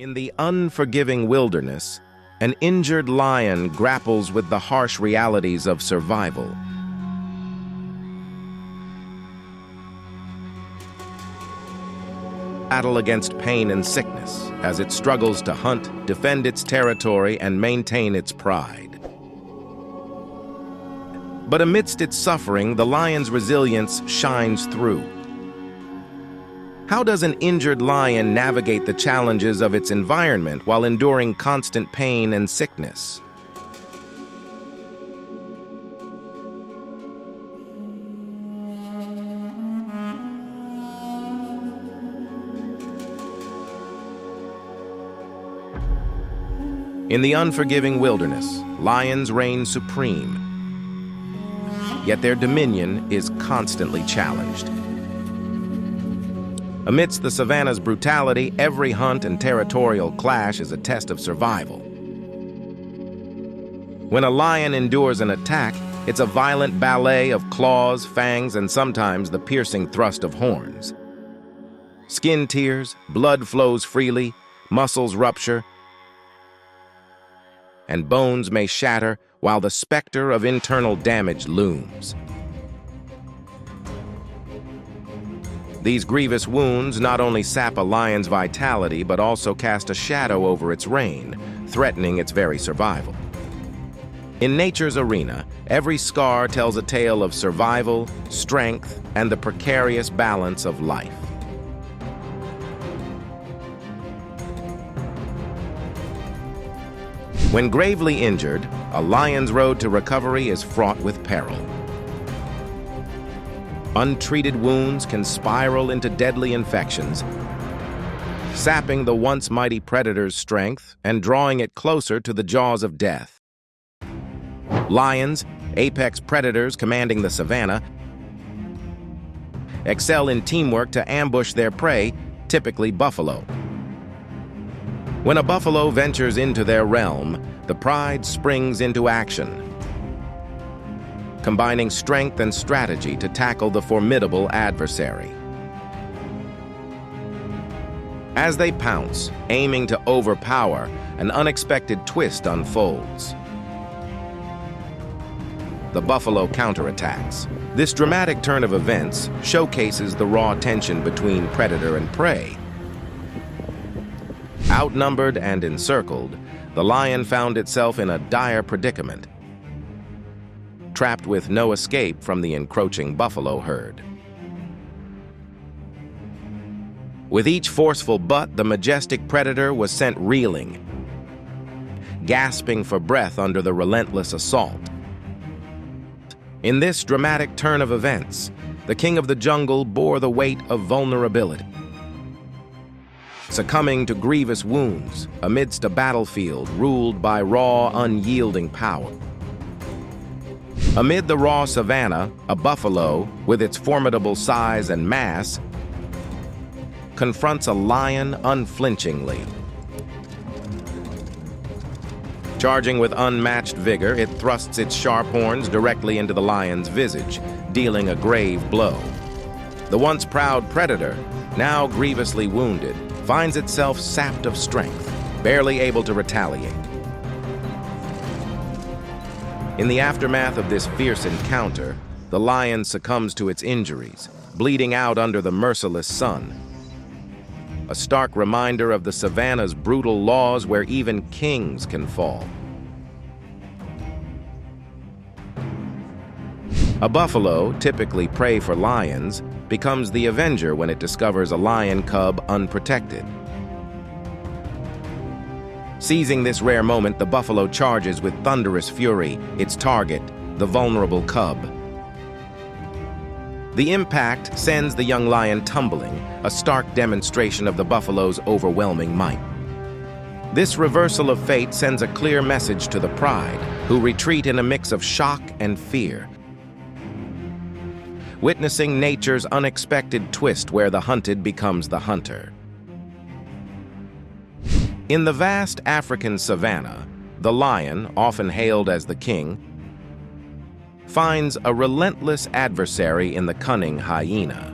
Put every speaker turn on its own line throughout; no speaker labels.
In the unforgiving wilderness, an injured lion grapples with the harsh realities of survival. Battle against pain and sickness as it struggles to hunt, defend its territory, and maintain its pride. But amidst its suffering, the lion's resilience shines through. How does an injured lion navigate the challenges of its environment while enduring constant pain and sickness? In the unforgiving wilderness, lions reign supreme, yet their dominion is constantly challenged. Amidst the savanna's brutality, every hunt and territorial clash is a test of survival. When a lion endures an attack, it's a violent ballet of claws, fangs, and sometimes the piercing thrust of horns. Skin tears, blood flows freely, muscles rupture, and bones may shatter while the specter of internal damage looms. These grievous wounds not only sap a lion's vitality, but also cast a shadow over its reign, threatening its very survival. In nature's arena, every scar tells a tale of survival, strength, and the precarious balance of life. When gravely injured, a lion's road to recovery is fraught with peril. Untreated wounds can spiral into deadly infections, sapping the once mighty predator's strength and drawing it closer to the jaws of death. Lions, apex predators commanding the savanna, excel in teamwork to ambush their prey, typically buffalo. When a buffalo ventures into their realm, the pride springs into action, combining strength and strategy to tackle the formidable adversary. As they pounce, aiming to overpower, an unexpected twist unfolds. The buffalo counterattacks. This dramatic turn of events showcases the raw tension between predator and prey. Outnumbered and encircled, the lion found itself in a dire predicament, trapped with no escape from the encroaching buffalo herd. With each forceful butt, the majestic predator was sent reeling, gasping for breath under the relentless assault. In this dramatic turn of events, the king of the jungle bore the weight of vulnerability, succumbing to grievous wounds amidst a battlefield ruled by raw, unyielding power. Amid the raw savanna, a buffalo, with its formidable size and mass, confronts a lion unflinchingly. Charging with unmatched vigor, it thrusts its sharp horns directly into the lion's visage, dealing a grave blow. The once proud predator, now grievously wounded, finds itself sapped of strength, barely able to retaliate. In the aftermath of this fierce encounter, the lion succumbs to its injuries, bleeding out under the merciless sun. A stark reminder of the savanna's brutal laws where even kings can fall. A buffalo, typically prey for lions, becomes the avenger when it discovers a lion cub unprotected. Seizing this rare moment, the buffalo charges with thunderous fury, its target, the vulnerable cub. The impact sends the young lion tumbling, a stark demonstration of the buffalo's overwhelming might. This reversal of fate sends a clear message to the pride, who retreat in a mix of shock and fear, witnessing nature's unexpected twist where the hunted becomes the hunter. In the vast African savanna, the lion, often hailed as the king, finds a relentless adversary in the cunning hyena.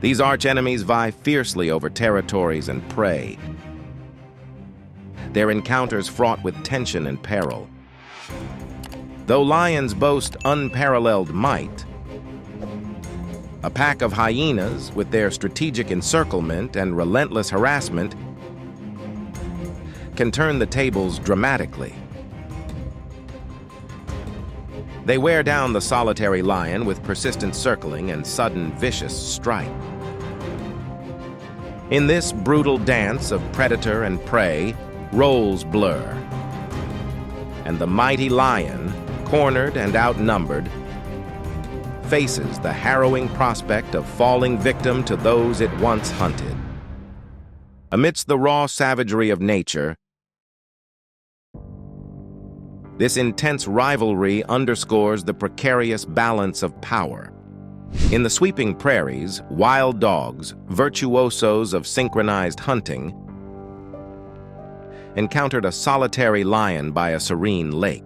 These archenemies vie fiercely over territories and prey, their encounters fraught with tension and peril. Though lions boast unparalleled might, a pack of hyenas, with their strategic encirclement and relentless harassment, can turn the tables dramatically. They wear down the solitary lion with persistent circling and sudden vicious strike. In this brutal dance of predator and prey, roles blur, and the mighty lion, cornered and outnumbered, faces the harrowing prospect of falling victim to those it once hunted. Amidst the raw savagery of nature, this intense rivalry underscores the precarious balance of power. In the sweeping prairies, wild dogs, virtuosos of synchronized hunting, encountered a solitary lion by a serene lake.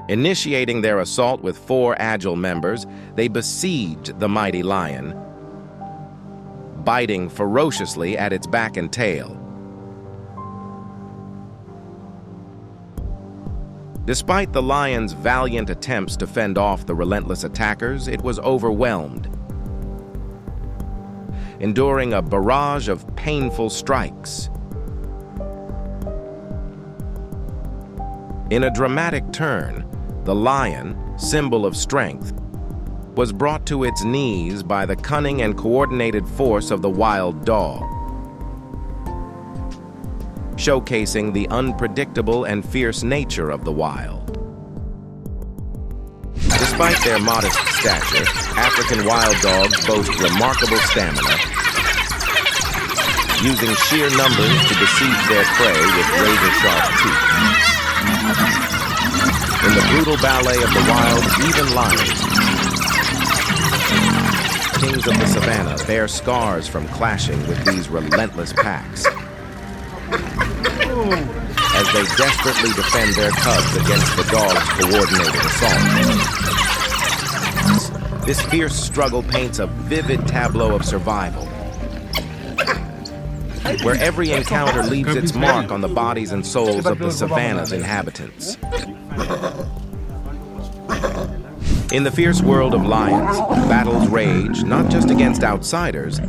Initiating their assault with 4 agile members, they besieged the mighty lion, biting ferociously at its back and tail. Despite the lion's valiant attempts to fend off the relentless attackers, it was overwhelmed, enduring a barrage of painful strikes. In a dramatic turn, the lion, symbol of strength, was brought to its knees by the cunning and coordinated force of the wild dog, showcasing the unpredictable and fierce nature of the wild. Despite their modest stature, African wild dogs boast remarkable stamina, using sheer numbers to besiege their prey with razor-sharp teeth. In the brutal ballet of the wild, even lions, kings of the savanna, bear scars from clashing with these relentless packs, as they desperately defend their cubs against the dogs' coordinated assault. This fierce struggle paints a vivid tableau of survival, where every encounter leaves its mark on the bodies and souls of the savanna's inhabitants. In the fierce world of lions, battles rage not just against outsiders,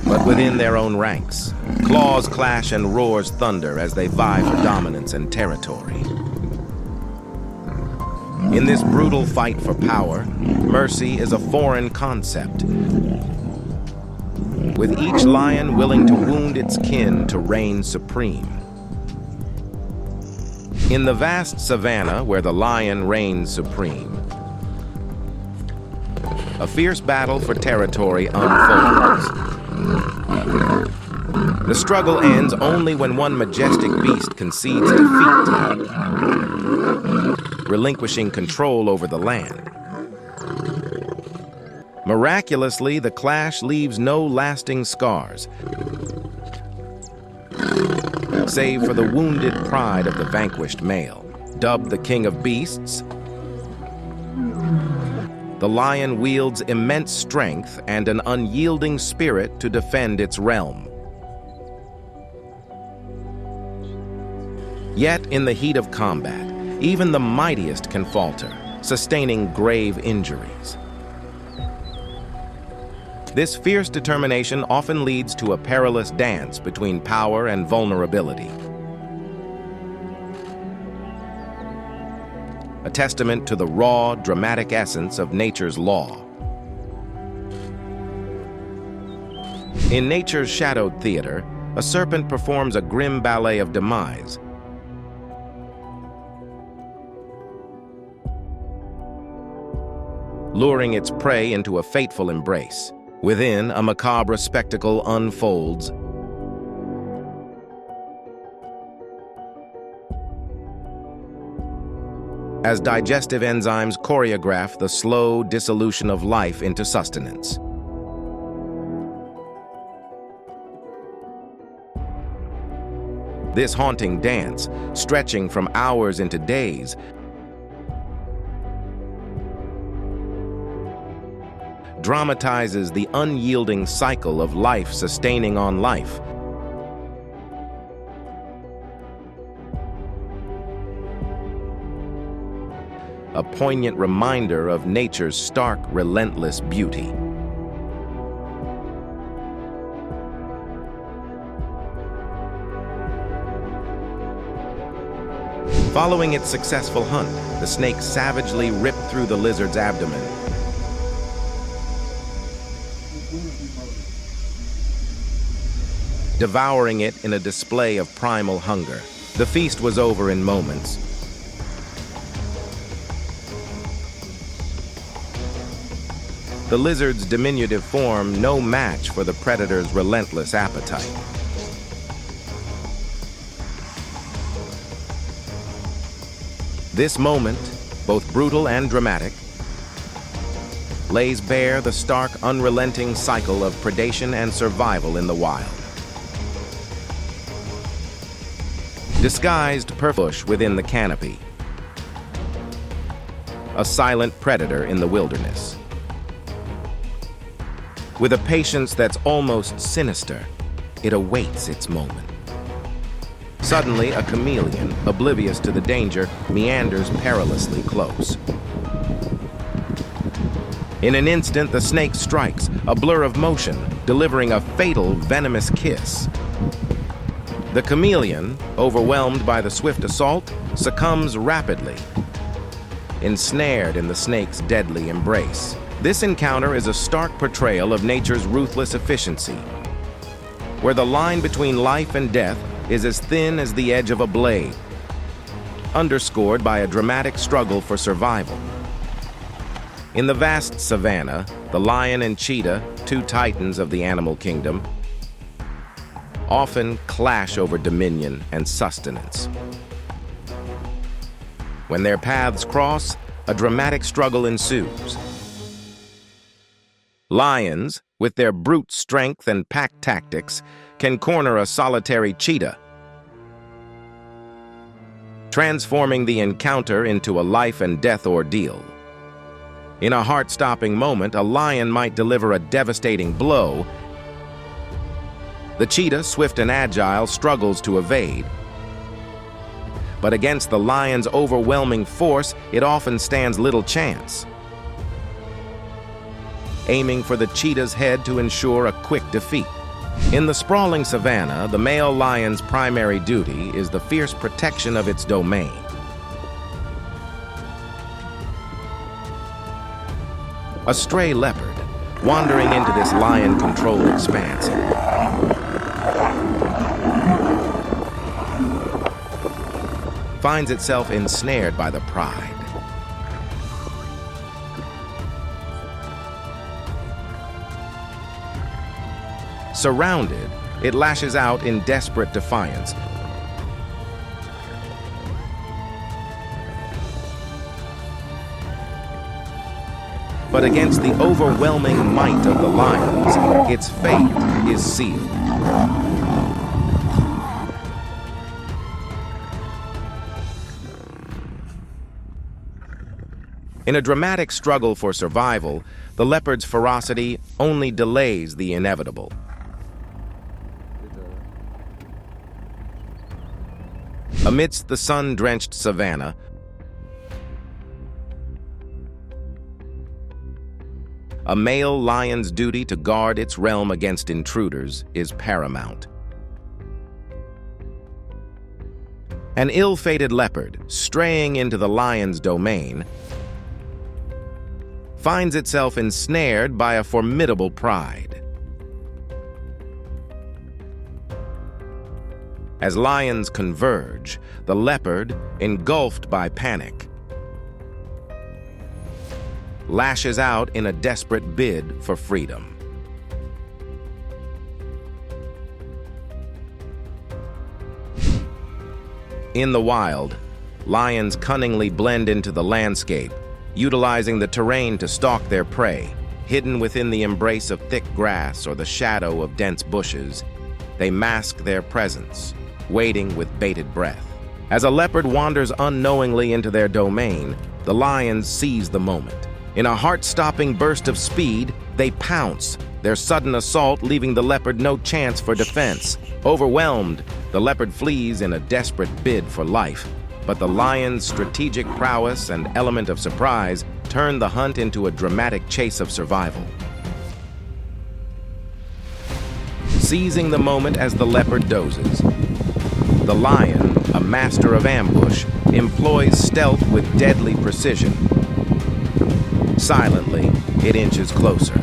but within their own ranks. Claws clash and roars thunder as they vie for dominance and territory. In this brutal fight for power, mercy is a foreign concept, with each lion willing to wound its kin to reign supreme. In the vast savanna where the lion reigns supreme, a fierce battle for territory unfolds. The struggle ends only when one majestic beast concedes defeat, relinquishing control over the land. Miraculously, the clash leaves no lasting scars, save for the wounded pride of the vanquished male. Dubbed the King of Beasts, the lion wields immense strength and an unyielding spirit to defend its realm. Yet, in the heat of combat, even the mightiest can falter, sustaining grave injuries. This fierce determination often leads to a perilous dance between power and vulnerability, a testament to the raw, dramatic essence of nature's law. In nature's shadowed theater, a serpent performs a grim ballet of demise, luring its prey into a fateful embrace. Within, a macabre spectacle unfolds, as digestive enzymes choreograph the slow dissolution of life into sustenance. This haunting dance, stretching from hours into days, dramatizes the unyielding cycle of life sustaining on life. A poignant reminder of nature's stark, relentless beauty. Following its successful hunt, the snake savagely ripped through the lizard's abdomen. Devouring it in a display of primal hunger. The feast was over in moments. The lizard's diminutive form no match for the predator's relentless appetite. This moment, both brutal and dramatic, lays bare the stark, unrelenting cycle of predation and survival in the wild. Disguised bush within the canopy. A silent predator in the wilderness. With a patience that's almost sinister, it awaits its moment. Suddenly, a chameleon, oblivious to the danger, meanders perilously close. In an instant, the snake strikes, a blur of motion, delivering a fatal, venomous kiss. The chameleon, overwhelmed by the swift assault, succumbs rapidly, ensnared in the snake's deadly embrace. This encounter is a stark portrayal of nature's ruthless efficiency, where the line between life and death is as thin as the edge of a blade, underscored by a dramatic struggle for survival. In the vast savanna, the lion and cheetah, two titans of the animal kingdom, often clash over dominion and sustenance. When their paths cross, a dramatic struggle ensues. Lions, with their brute strength and pack tactics, can corner a solitary cheetah, transforming the encounter into a life-and-death ordeal. In a heart-stopping moment, a lion might deliver a devastating blow. The cheetah, swift and agile, struggles to evade. But against the lion's overwhelming force, it often stands little chance, aiming for the cheetah's head to ensure a quick defeat. In the sprawling savanna, the male lion's primary duty is the fierce protection of its domain. A stray leopard, wandering into this lion-controlled expanse, finds itself ensnared by the pride. Surrounded, it lashes out in desperate defiance. But against the overwhelming might of the lions, its fate is sealed. In a dramatic struggle for survival, the leopard's ferocity only delays the inevitable. Amidst the sun-drenched savanna, a male lion's duty to guard its realm against intruders is paramount. An ill-fated leopard, straying into the lion's domain, finds itself ensnared by a formidable pride. As lions converge, the leopard, engulfed by panic, lashes out in a desperate bid for freedom. In the wild, lions cunningly blend into the landscape, utilizing the terrain to stalk their prey. Hidden within the embrace of thick grass or the shadow of dense bushes, they mask their presence, waiting with bated breath. As a leopard wanders unknowingly into their domain, the lions seize the moment. In a heart-stopping burst of speed, they pounce, their sudden assault leaving the leopard no chance for defense. Overwhelmed, the leopard flees in a desperate bid for life. But the lion's strategic prowess and element of surprise turn the hunt into a dramatic chase of survival. Seizing the moment as the leopard dozes, the lion, a master of ambush, employs stealth with deadly precision. Silently, it inches closer.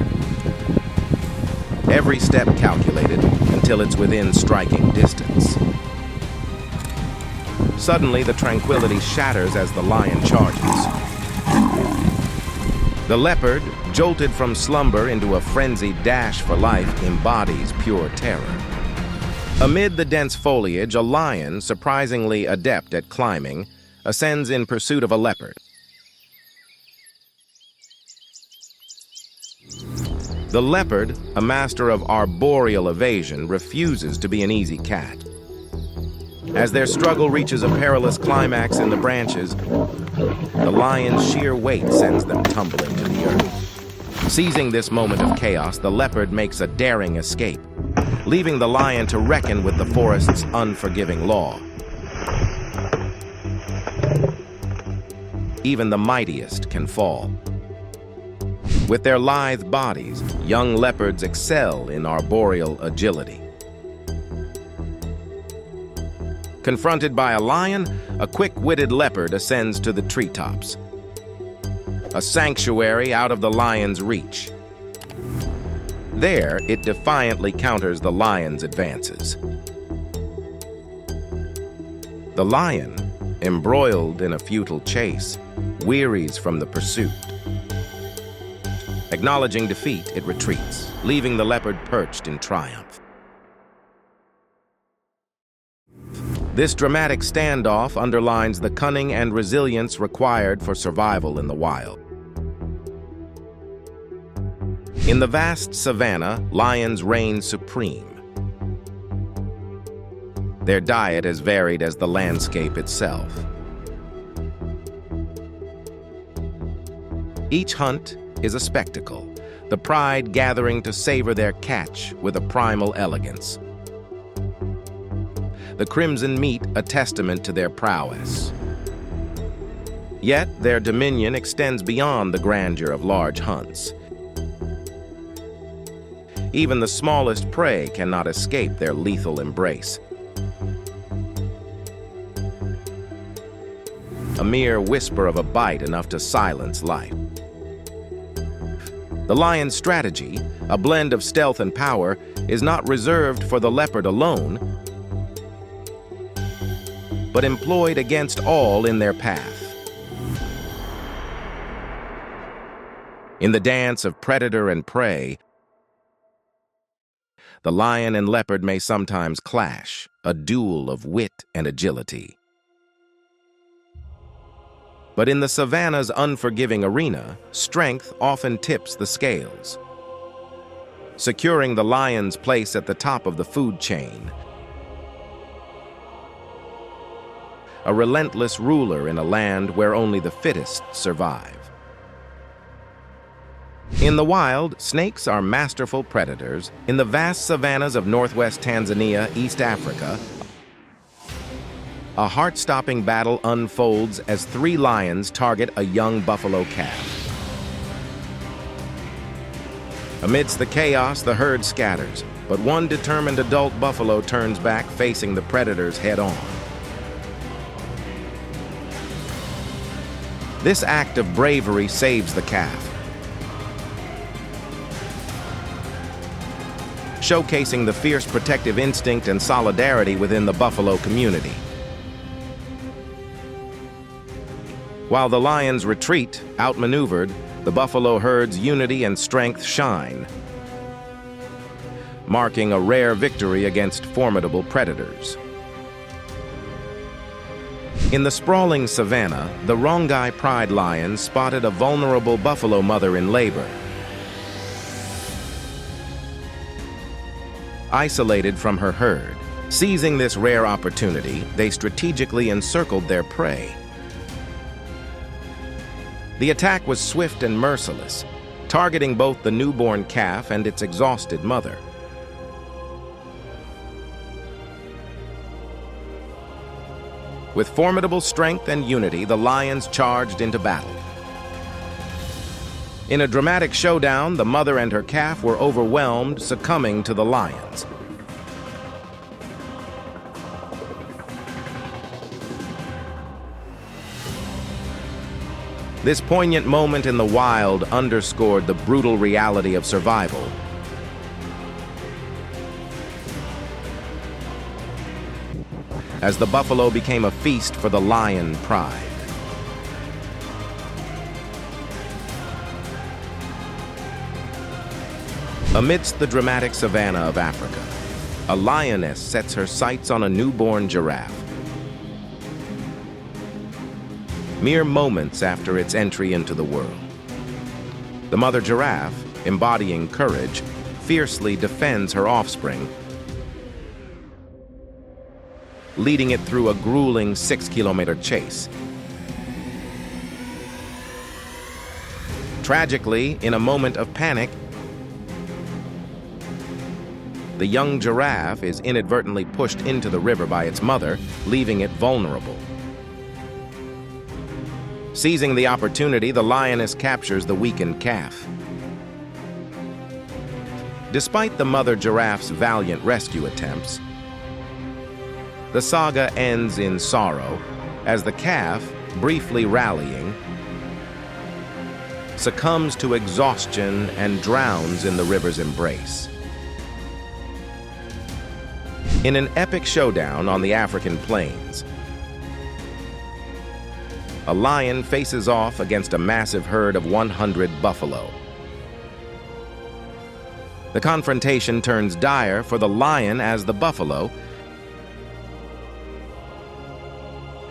Every step calculated until it's within striking distance. Suddenly, the tranquility shatters as the lion charges. The leopard, jolted from slumber into a frenzied dash for life, embodies pure terror. Amid the dense foliage, a lion, surprisingly adept at climbing, ascends in pursuit of a leopard. The leopard, a master of arboreal evasion, refuses to be an easy cat. As their struggle reaches a perilous climax in the branches, the lion's sheer weight sends them tumbling to the earth. Seizing this moment of chaos, the leopard makes a daring escape, leaving the lion to reckon with the forest's unforgiving law. Even the mightiest can fall. With their lithe bodies, young leopards excel in arboreal agility. Confronted by a lion, a quick-witted leopard ascends to the treetops, a sanctuary out of the lion's reach. There, it defiantly counters the lion's advances. The lion, embroiled in a futile chase, wearies from the pursuit. Acknowledging defeat, it retreats, leaving the leopard perched in triumph. This dramatic standoff underlines the cunning and resilience required for survival in the wild. In the vast savanna, lions reign supreme. Their diet as varied as the landscape itself. Each hunt is a spectacle, the pride gathering to savor their catch with a primal elegance. The crimson meat a testament to their prowess. Yet their dominion extends beyond the grandeur of large hunts. Even the smallest prey cannot escape their lethal embrace. A mere whisper of a bite enough to silence life. The lion's strategy, a blend of stealth and power, is not reserved for the leopard alone, but employed against all in their path. In the dance of predator and prey, the lion and leopard may sometimes clash, a duel of wit and agility. But in the savanna's unforgiving arena, strength often tips the scales, securing the lion's place at the top of the food chain. A relentless ruler in a land where only the fittest survive. In the wild, snakes are masterful predators. In the vast savannas of northwest Tanzania, East Africa, a heart-stopping battle unfolds as 3 lions target a young buffalo calf. Amidst the chaos, the herd scatters, but one determined adult buffalo turns back, facing the predators head-on. This act of bravery saves the calf, showcasing the fierce protective instinct and solidarity within the buffalo community. While the lions retreat, outmaneuvered, the buffalo herd's unity and strength shine, marking a rare victory against formidable predators. In the sprawling savanna, the Rongai pride lion spotted a vulnerable buffalo mother in labor. Isolated from her herd, seizing this rare opportunity, they strategically encircled their prey. The attack was swift and merciless, targeting both the newborn calf and its exhausted mother. With formidable strength and unity, the lions charged into battle. In a dramatic showdown, the mother and her calf were overwhelmed, succumbing to the lions. This poignant moment in the wild underscored the brutal reality of survival. As the buffalo became a feast for the lion pride. Amidst the dramatic savanna of Africa, a lioness sets her sights on a newborn giraffe. Mere moments after its entry into the world, the mother giraffe, embodying courage, fiercely defends her offspring, leading it through a grueling 6-kilometer chase. Tragically, in a moment of panic, the young giraffe is inadvertently pushed into the river by its mother, leaving it vulnerable. Seizing the opportunity, the lioness captures the weakened calf. Despite the mother giraffe's valiant rescue attempts, the saga ends in sorrow as the calf, briefly rallying, succumbs to exhaustion and drowns in the river's embrace. In an epic showdown on the African plains, a lion faces off against a massive herd of 100 buffalo. The confrontation turns dire for the lion as the buffalo,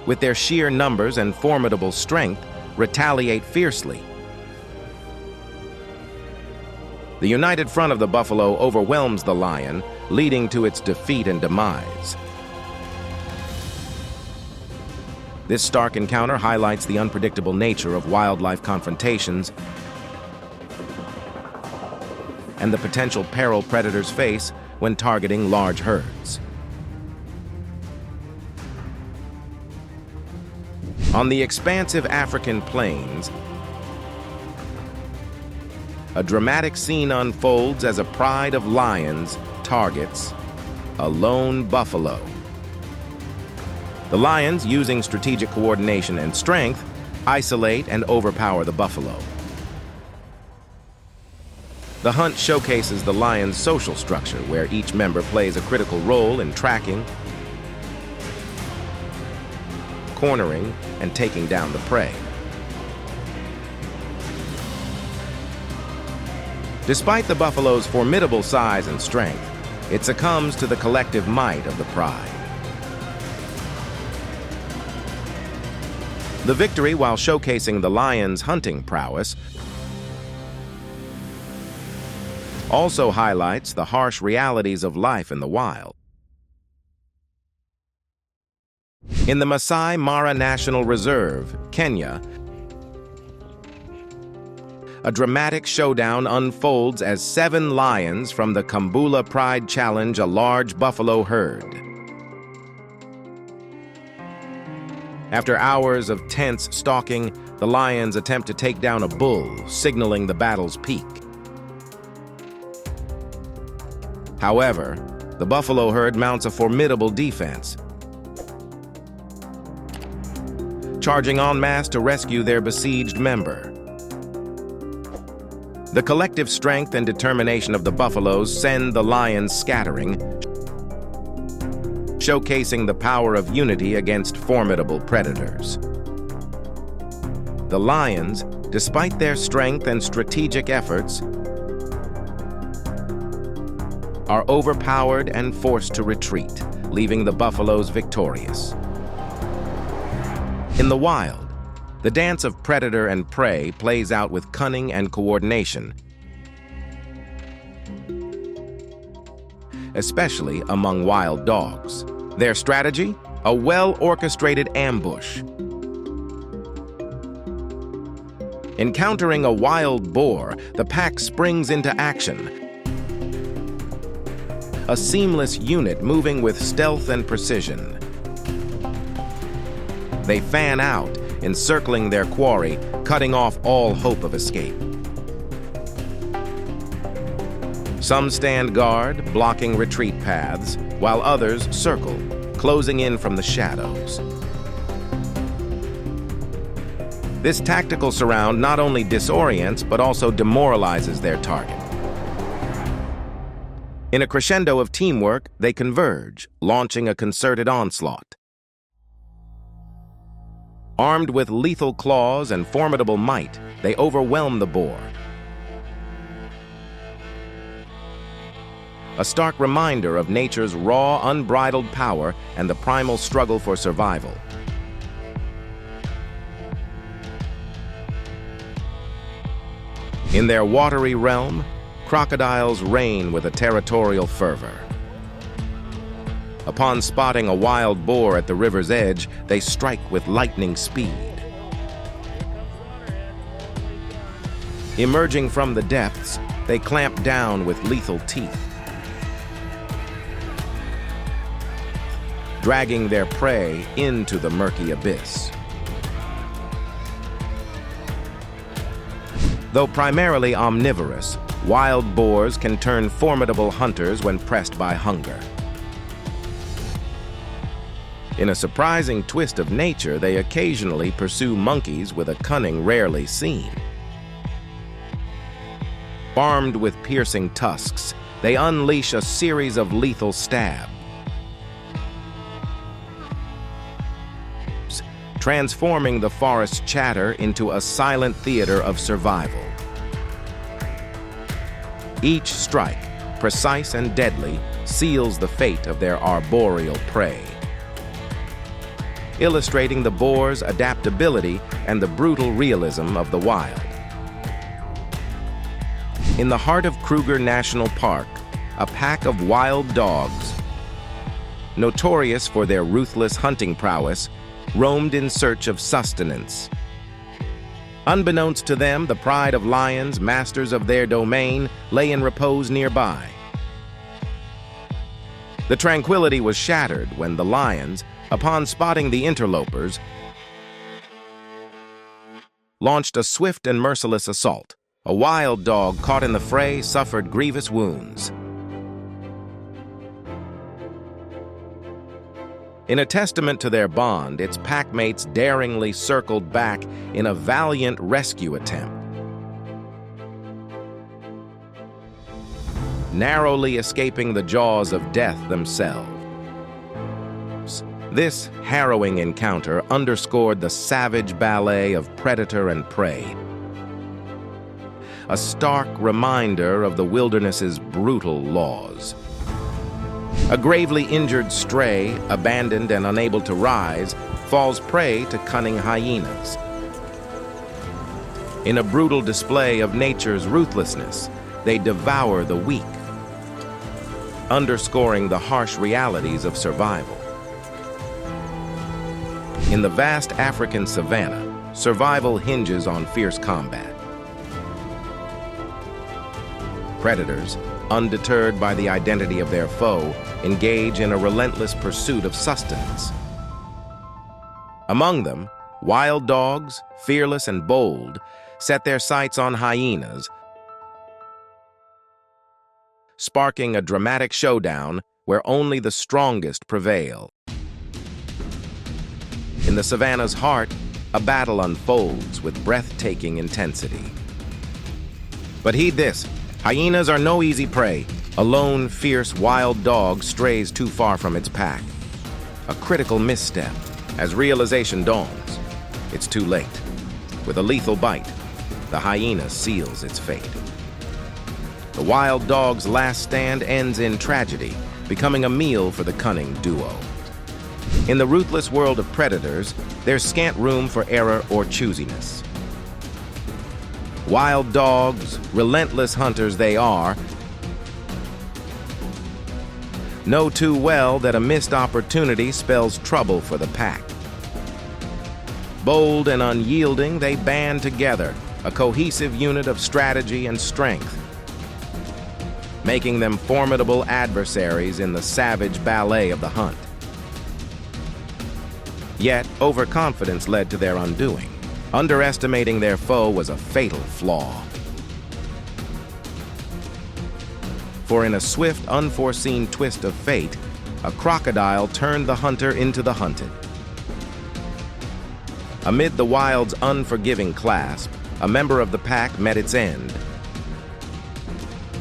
with their sheer numbers and formidable strength, retaliate fiercely. The united front of the buffalo overwhelms the lion, leading to its defeat and demise. This stark encounter highlights the unpredictable nature of wildlife confrontations and the potential peril predators face when targeting large herds. On the expansive African plains, a dramatic scene unfolds as a pride of lions targets a lone buffalo. The lions, using strategic coordination and strength, isolate and overpower the buffalo. The hunt showcases the lion's social structure, where each member plays a critical role in tracking, cornering, and taking down the prey. Despite the buffalo's formidable size and strength, it succumbs to the collective might of the pride. The victory, while showcasing the lion's hunting prowess, also highlights the harsh realities of life in the wild. In the Masai Mara National Reserve, Kenya, a dramatic showdown unfolds as 7 lions from the Kambula Pride challenge a large buffalo herd. After hours of tense stalking, the lions attempt to take down a bull, signaling the battle's peak. However, the buffalo herd mounts a formidable defense, charging en masse to rescue their besieged member. The collective strength and determination of the buffaloes send the lions scattering, showcasing the power of unity against formidable predators. The lions, despite their strength and strategic efforts, are overpowered and forced to retreat, leaving the buffaloes victorious. In the wild, the dance of predator and prey plays out with cunning and coordination, especially among wild dogs. Their strategy? A well-orchestrated ambush. Encountering a wild boar, the pack springs into action, a seamless unit moving with stealth and precision. They fan out, encircling their quarry, cutting off all hope of escape. Some stand guard, blocking retreat paths, while others circle, closing in from the shadows. This tactical surround not only disorients, but also demoralizes their target. In a crescendo of teamwork, they converge, launching a concerted onslaught. Armed with lethal claws and formidable might, they overwhelm the boar. A stark reminder of nature's raw, unbridled power and the primal struggle for survival. In their watery realm, crocodiles reign with a territorial fervor. Upon spotting a wild boar at the river's edge, they strike with lightning speed. Emerging from the depths, they clamp down with lethal teeth, dragging their prey into the murky abyss. Though primarily omnivorous, wild boars can turn formidable hunters when pressed by hunger. In a surprising twist of nature, they occasionally pursue monkeys with a cunning rarely seen. Armed with piercing tusks, they unleash a series of lethal stabs, transforming the forest's chatter into a silent theater of survival. Each strike, precise and deadly, seals the fate of their arboreal prey, illustrating the boar's adaptability and the brutal realism of the wild. In the heart of Kruger National Park, a pack of wild dogs, notorious for their ruthless hunting prowess, roamed in search of sustenance. Unbeknownst to them, the pride of lions, masters of their domain, lay in repose nearby. The tranquility was shattered when the lions, upon spotting the interlopers, launched a swift and merciless assault. A wild dog caught in the fray suffered grievous wounds. In a testament to their bond, its packmates daringly circled back in a valiant rescue attempt, narrowly escaping the jaws of death themselves. This harrowing encounter underscored the savage ballet of predator and prey, a stark reminder of the wilderness's brutal laws. A gravely injured stray, abandoned and unable to rise, falls prey to cunning hyenas. In a brutal display of nature's ruthlessness, they devour the weak, underscoring the harsh realities of survival. In the vast African savanna, survival hinges on fierce combat. Predators, undeterred by the identity of their foe, engage in a relentless pursuit of sustenance. Among them, wild dogs, fearless and bold, set their sights on hyenas, sparking a dramatic showdown where only the strongest prevail. In the savanna's heart, a battle unfolds with breathtaking intensity. But heed this, hyenas are no easy prey. A lone, fierce, wild dog strays too far from its pack. A critical misstep. As realization dawns, it's too late. With a lethal bite, the hyena seals its fate. The wild dog's last stand ends in tragedy, becoming a meal for the cunning duo. In the ruthless world of predators, there's scant room for error or choosiness. Wild dogs, relentless hunters they are, know too well that a missed opportunity spells trouble for the pack. Bold and unyielding, they band together, a cohesive unit of strategy and strength, making them formidable adversaries in the savage ballet of the hunt. Yet, overconfidence led to their undoing. Underestimating their foe was a fatal flaw. For in a swift, unforeseen twist of fate, a crocodile turned the hunter into the hunted. Amid the wild's unforgiving clasp, a member of the pack met its end,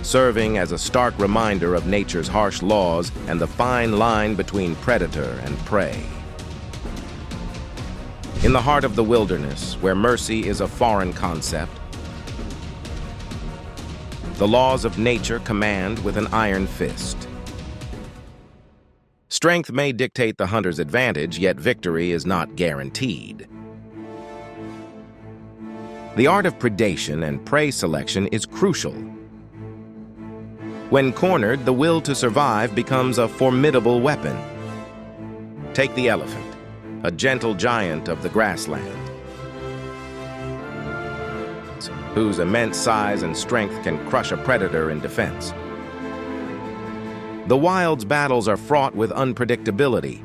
serving as a stark reminder of nature's harsh laws and the fine line between predator and prey. In the heart of the wilderness, where mercy is a foreign concept, the laws of nature command with an iron fist. Strength may dictate the hunter's advantage, yet victory is not guaranteed. The art of predation and prey selection is crucial. When cornered, the will to survive becomes a formidable weapon. Take the elephant, a gentle giant of the grassland, whose immense size and strength can crush a predator in defense. The wild's battles are fraught with unpredictability,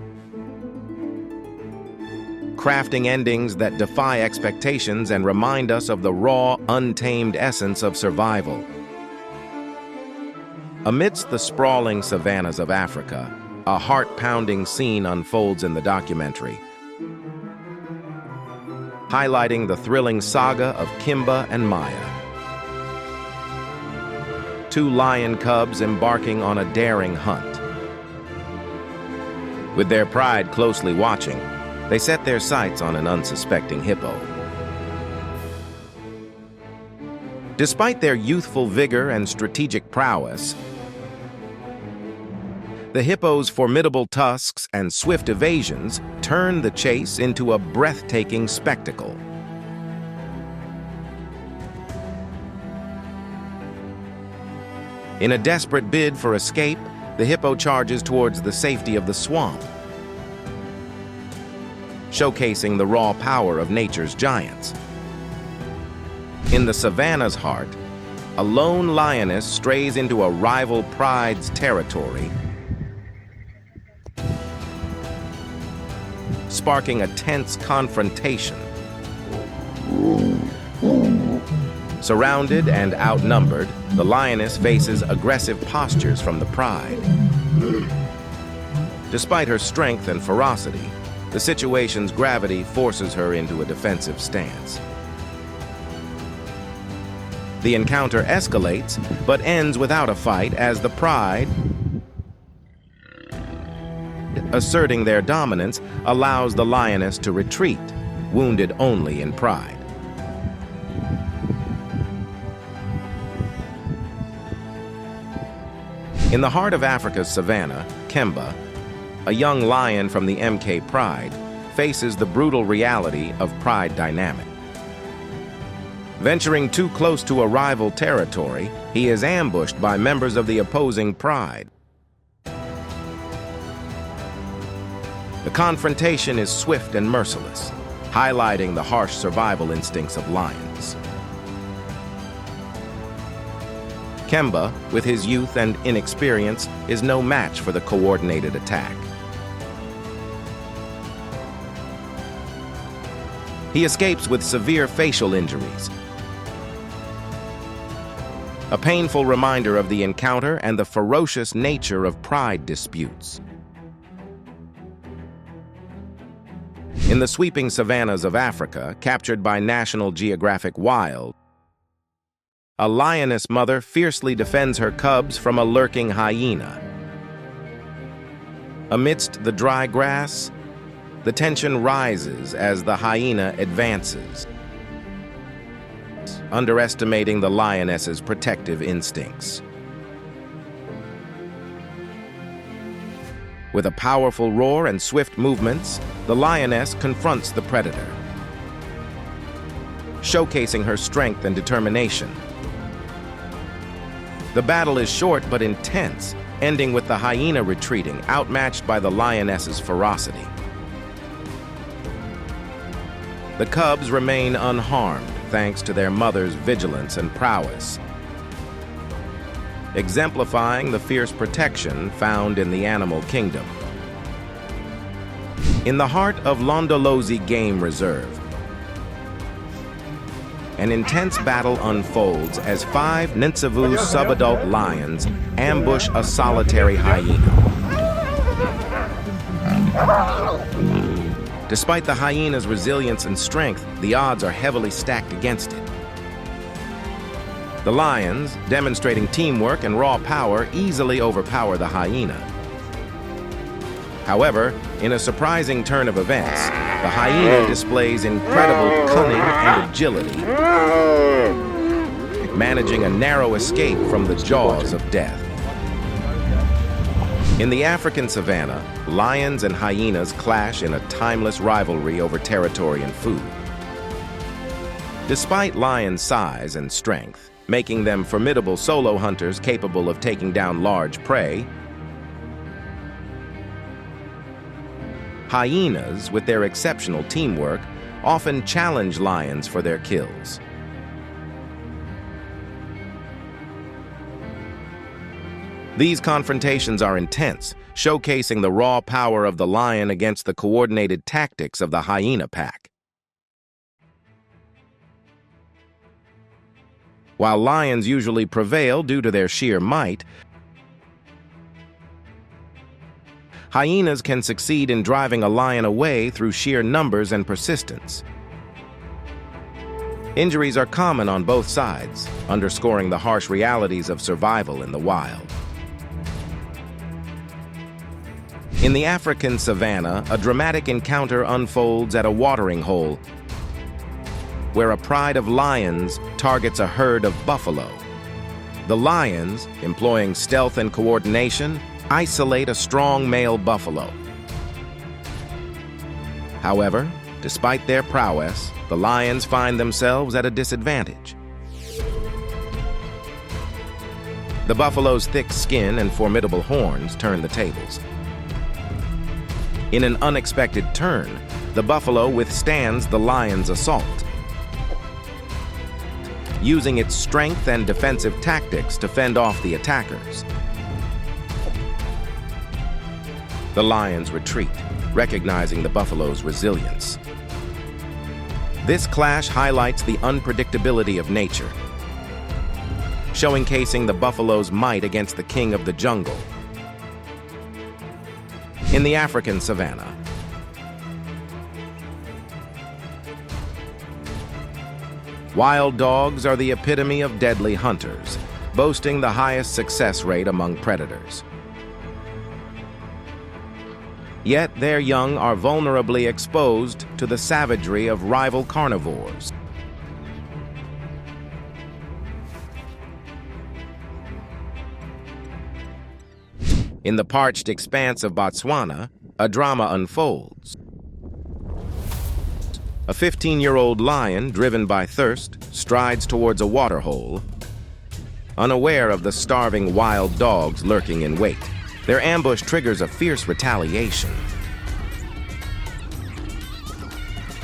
crafting endings that defy expectations and remind us of the raw, untamed essence of survival. Amidst the sprawling savannas of Africa, a heart-pounding scene unfolds in the documentary, highlighting the thrilling saga of Kimba and Maya, two lion cubs embarking on a daring hunt. With their pride closely watching, they set their sights on an unsuspecting hippo. Despite their youthful vigor and strategic prowess, the hippo's formidable tusks and swift evasions turn the chase into a breathtaking spectacle. In a desperate bid for escape, the hippo charges towards the safety of the swamp, showcasing the raw power of nature's giants. In the savanna's heart, a lone lioness strays into a rival pride's territory, sparking a tense confrontation. Surrounded and outnumbered, the lioness faces aggressive postures from the pride. Despite her strength and ferocity, the situation's gravity forces her into a defensive stance. The encounter escalates, but ends without a fight as the pride, asserting their dominance, allows the lioness to retreat, wounded only in pride. In the heart of Africa's savanna, Kemba, a young lion from the MK pride, faces the brutal reality of pride dynamic. Venturing too close to a rival territory, he is ambushed by members of the opposing pride. The confrontation is swift and merciless, highlighting the harsh survival instincts of lions. Kemba, with his youth and inexperience, is no match for the coordinated attack. He escapes with severe facial injuries, a painful reminder of the encounter and the ferocious nature of pride disputes. In the sweeping savannas of Africa, captured by National Geographic Wild, a lioness mother fiercely defends her cubs from a lurking hyena. Amidst the dry grass, the tension rises as the hyena advances, underestimating the lioness's protective instincts. With a powerful roar and swift movements, the lioness confronts the predator, showcasing her strength and determination. The battle is short but intense, ending with the hyena retreating, outmatched by the lioness's ferocity. The cubs remain unharmed, thanks to their mother's vigilance and prowess, exemplifying the fierce protection found in the animal kingdom. In the heart of Londolozi Game Reserve, an intense battle unfolds as 5 Nintsavu subadult lions ambush a solitary hyena. Despite the hyena's resilience and strength, the odds are heavily stacked against it. The lions, demonstrating teamwork and raw power, easily overpower the hyena. However, in a surprising turn of events, the hyena displays incredible cunning and agility, managing a narrow escape from the jaws of death. In the African savanna, lions and hyenas clash in a timeless rivalry over territory and food. Despite lions' size and strength, making them formidable solo hunters capable of taking down large prey, hyenas, with their exceptional teamwork, often challenge lions for their kills. These confrontations are intense, showcasing the raw power of the lion against the coordinated tactics of the hyena pack. While lions usually prevail due to their sheer might, hyenas can succeed in driving a lion away through sheer numbers and persistence. Injuries are common on both sides, underscoring the harsh realities of survival in the wild. In the African savanna, a dramatic encounter unfolds at a watering hole, where a pride of lions targets a herd of buffalo. The lions, employing stealth and coordination, isolate a strong male buffalo. However, despite their prowess, the lions find themselves at a disadvantage. The buffalo's thick skin and formidable horns turn the tables. In an unexpected turn, the buffalo withstands the lion's assault, using its strength and defensive tactics to fend off the attackers. The lions retreat, recognizing the buffalo's resilience. This clash highlights the unpredictability of nature, showcasing the buffalo's might against the king of the jungle. In the African savanna, wild dogs are the epitome of deadly hunters, boasting the highest success rate among predators. Yet their young are vulnerably exposed to the savagery of rival carnivores. In the parched expanse of Botswana, a drama unfolds. A 15-year-old lion, driven by thirst, strides towards a waterhole, unaware of the starving wild dogs lurking in wait. Their ambush triggers a fierce retaliation.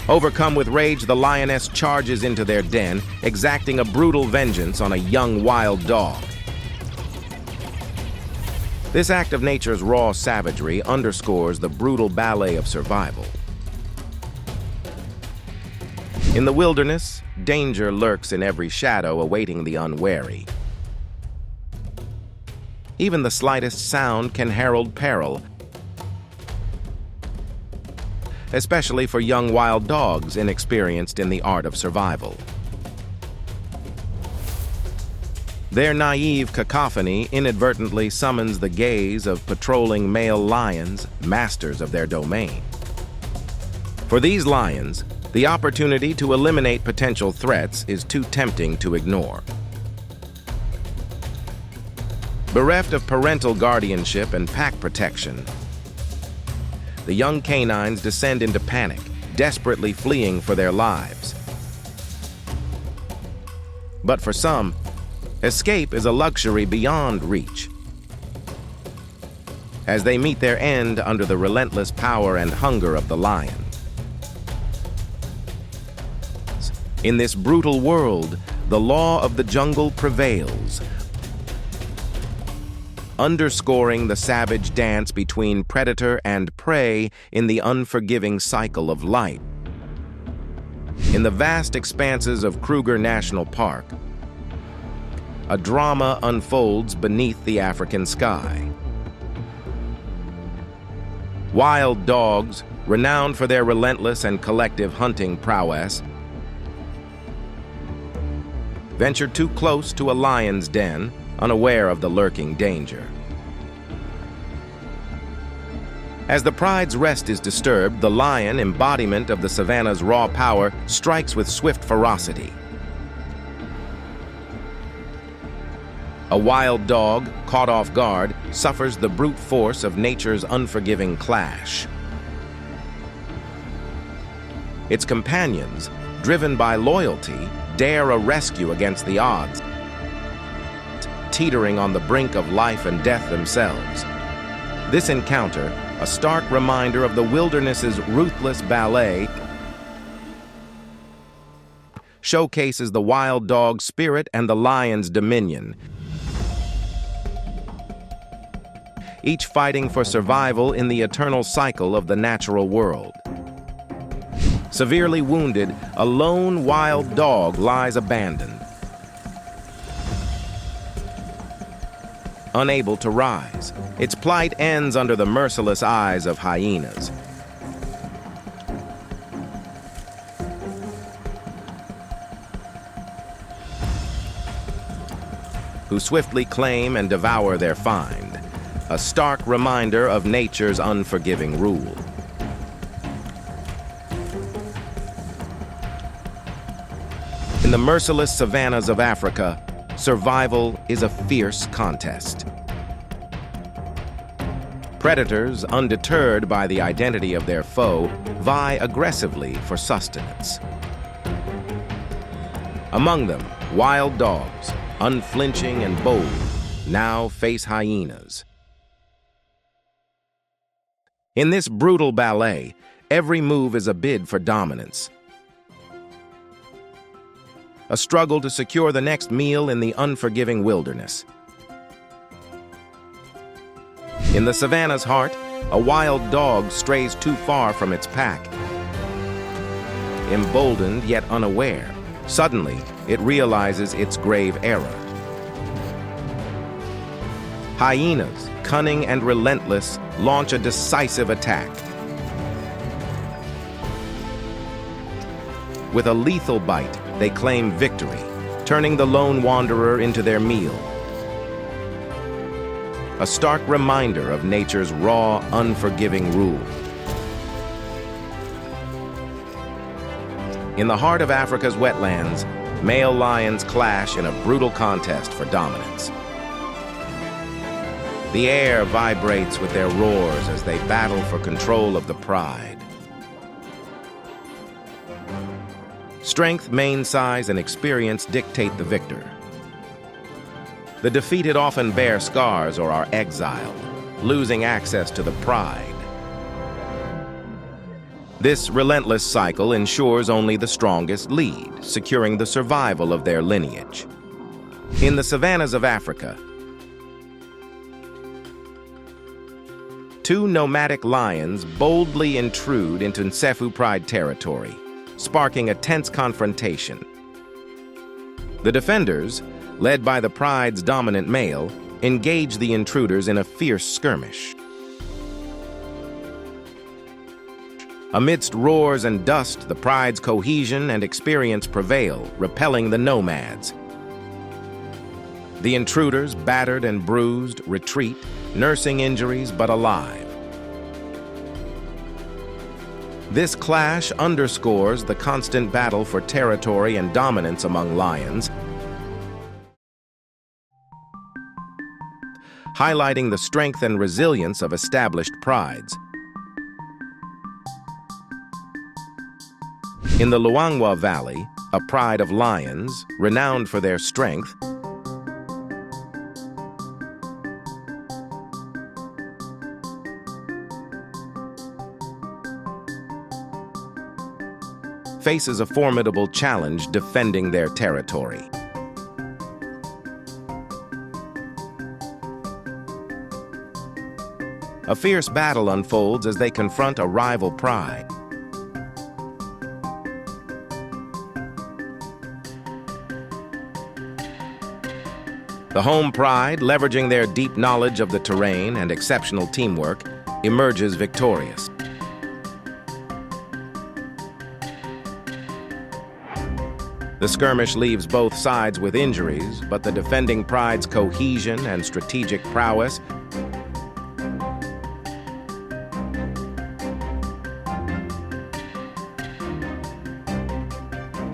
Overcome with rage, the lioness charges into their den, exacting a brutal vengeance on a young wild dog. This act of nature's raw savagery underscores the brutal ballet of survival. In the wilderness, danger lurks in every shadow, awaiting the unwary. Even the slightest sound can herald peril, especially for young wild dogs inexperienced in the art of survival. Their naive cacophony inadvertently summons the gaze of patrolling male lions, masters of their domain. For these lions, the opportunity to eliminate potential threats is too tempting to ignore. Bereft of parental guardianship and pack protection, the young canines descend into panic, desperately fleeing for their lives. But for some, escape is a luxury beyond reach. As they meet their end under the relentless power and hunger of the lion. In this brutal world, the law of the jungle prevails, underscoring the savage dance between predator and prey in the unforgiving cycle of life. In the vast expanses of Kruger National Park, a drama unfolds beneath the African sky. Wild dogs, renowned for their relentless and collective hunting prowess, venture too close to a lion's den, unaware of the lurking danger. As the pride's rest is disturbed, the lion, embodiment of the savanna's raw power, strikes with swift ferocity. A wild dog, caught off guard, suffers the brute force of nature's unforgiving clash. Its companions, driven by loyalty, dare a rescue against the odds, teetering on the brink of life and death themselves. This encounter, a stark reminder of the wilderness's ruthless ballet, showcases the wild dog's spirit and the lion's dominion, each fighting for survival in the eternal cycle of the natural world. Severely wounded, a lone wild dog lies abandoned, unable to rise. Its plight ends under the merciless eyes of hyenas. Who swiftly claim and devour their find, a stark reminder of nature's unforgiving rule. In the merciless savannas of Africa, survival is a fierce contest. Predators, undeterred by the identity of their foe, vie aggressively for sustenance. Among them, wild dogs, unflinching and bold, now face hyenas. In this brutal ballet, every move is a bid for dominance, a struggle to secure the next meal in the unforgiving wilderness. In the savanna's heart, a wild dog strays too far from its pack. Emboldened yet unaware, suddenly it realizes its grave error. Hyenas, cunning and relentless, launch a decisive attack. With a lethal bite, they claim victory, turning the lone wanderer into their meal. A stark reminder of nature's raw, unforgiving rule. In the heart of Africa's wetlands, male lions clash in a brutal contest for dominance. The air vibrates with their roars as they battle for control of the pride. Strength, mane size, and experience dictate the victor. The defeated often bear scars or are exiled, losing access to the pride. This relentless cycle ensures only the strongest lead, securing the survival of their lineage. In the savannas of Africa, two nomadic lions boldly intrude into Nsefu Pride territory, sparking a tense confrontation. The defenders, led by the pride's dominant male, engage the intruders in a fierce skirmish. Amidst roars and dust, the pride's cohesion and experience prevail, repelling the nomads. The intruders, battered and bruised, retreat, nursing injuries but alive. This clash underscores the constant battle for territory and dominance among lions, highlighting the strength and resilience of established prides. In the Luangwa Valley, a pride of lions, renowned for their strength, faces a formidable challenge defending their territory. A fierce battle unfolds as they confront a rival pride. The home pride, leveraging their deep knowledge of the terrain and exceptional teamwork, emerges victorious. The skirmish leaves both sides with injuries, but the defending pride's cohesion and strategic prowess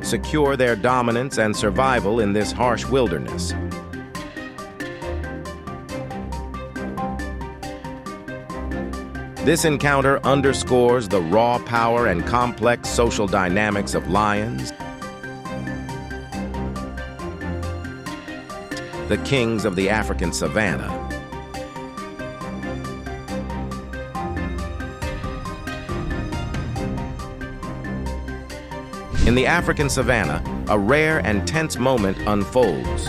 secure their dominance and survival in this harsh wilderness. This encounter underscores the raw power and complex social dynamics of lions, the kings of the African savanna. In the African savanna, a rare and tense moment unfolds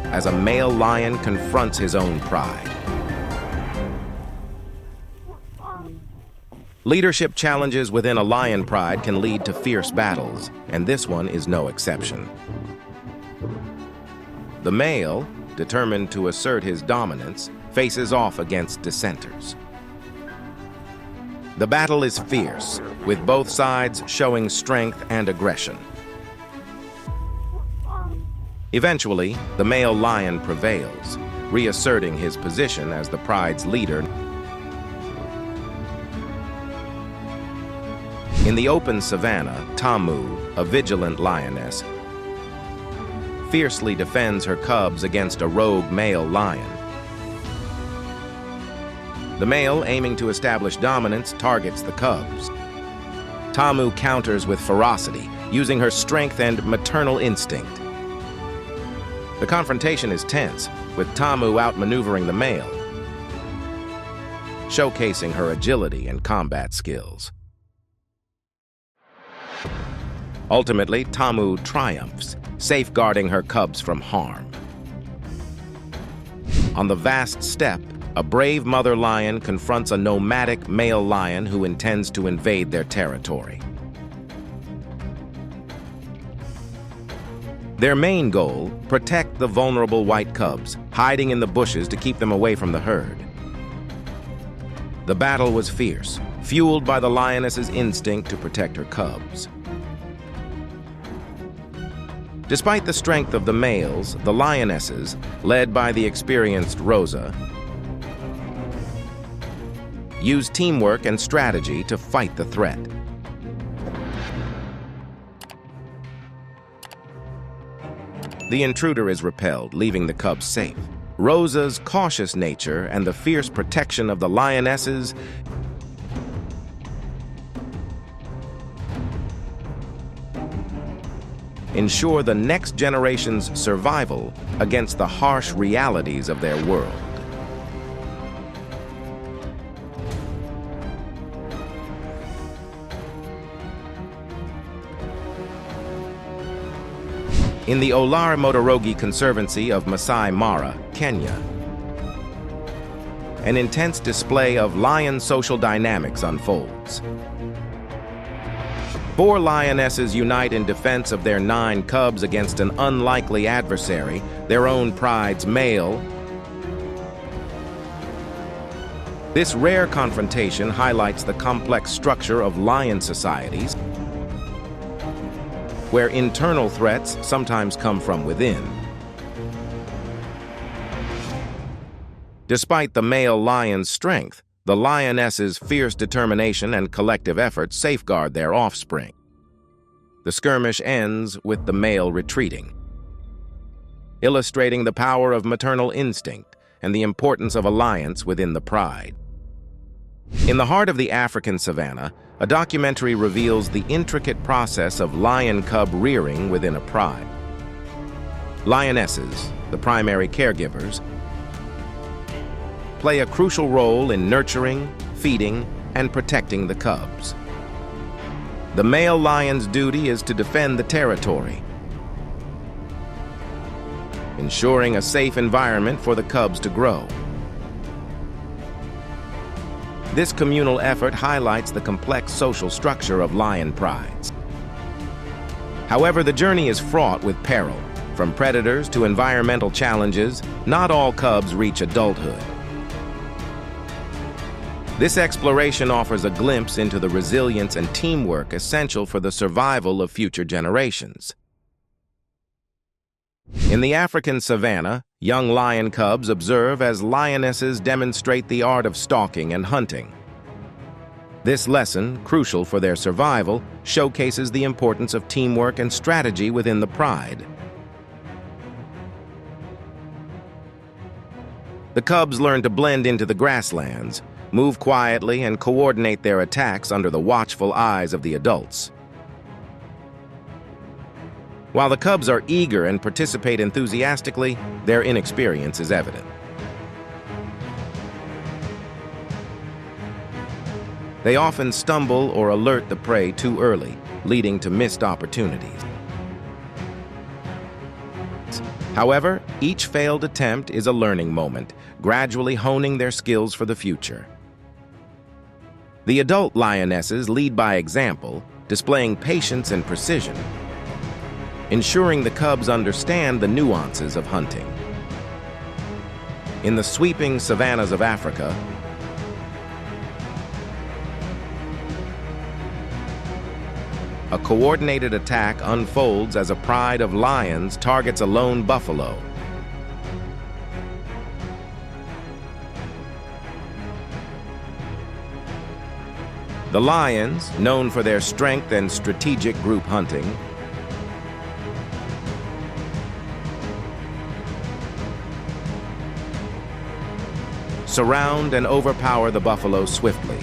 as a male lion confronts his own pride. Leadership challenges within a lion pride can lead to fierce battles, and this one is no exception. The male, determined to assert his dominance, faces off against dissenters. The battle is fierce, with both sides showing strength and aggression. Eventually, the male lion prevails, reasserting his position as the pride's leader. In the open savanna, Tamu, a vigilant lioness, fiercely defends her cubs against a rogue male lion. The male, aiming to establish dominance, targets the cubs. Tamu counters with ferocity, using her strength and maternal instinct. The confrontation is tense, with Tamu outmaneuvering the male, showcasing her agility and combat skills. Ultimately, Tamu triumphs, safeguarding her cubs from harm. On the vast steppe, a brave mother lion confronts a nomadic male lion who intends to invade their territory. Their main goal, protect the vulnerable white cubs, hiding in the bushes to keep them away from the herd. The battle was fierce, fueled by the lioness's instinct to protect her cubs. Despite the strength of the males, the lionesses, led by the experienced Rosa, used teamwork and strategy to fight the threat. The intruder is repelled, leaving the cubs safe. Rosa's cautious nature and the fierce protection of the lionesses ensure the next generation's survival against the harsh realities of their world. In the Olar Motorogi Conservancy of Masai Mara, Kenya, an intense display of lion social dynamics unfolds. 4 lionesses unite in defense of their 9 cubs against an unlikely adversary, their own pride's male. This rare confrontation highlights the complex structure of lion societies, where internal threats sometimes come from within. Despite the male lion's strength, the lioness's fierce determination and collective efforts safeguard their offspring. The skirmish ends with the male retreating, illustrating the power of maternal instinct and the importance of alliance within the pride. In the heart of the African savanna, a documentary reveals the intricate process of lion cub rearing within a pride. Lionesses, the primary caregivers, play a crucial role in nurturing, feeding, and protecting the cubs. The male lion's duty is to defend the territory, ensuring a safe environment for the cubs to grow. This communal effort highlights the complex social structure of lion prides. However, the journey is fraught with peril. From predators to environmental challenges, not all cubs reach adulthood. This exploration offers a glimpse into the resilience and teamwork essential for the survival of future generations. In the African savanna, young lion cubs observe as lionesses demonstrate the art of stalking and hunting. This lesson, crucial for their survival, showcases the importance of teamwork and strategy within the pride. The cubs learn to blend into the grasslands, move quietly, and coordinate their attacks under the watchful eyes of the adults. While the cubs are eager and participate enthusiastically, their inexperience is evident. They often stumble or alert the prey too early, leading to missed opportunities. However, each failed attempt is a learning moment, gradually honing their skills for the future. The adult lionesses lead by example, displaying patience and precision, ensuring the cubs understand the nuances of hunting. In the sweeping savannas of Africa, a coordinated attack unfolds as a pride of lions targets a lone buffalo. The lions, known for their strength and strategic group hunting, surround and overpower the buffalo swiftly.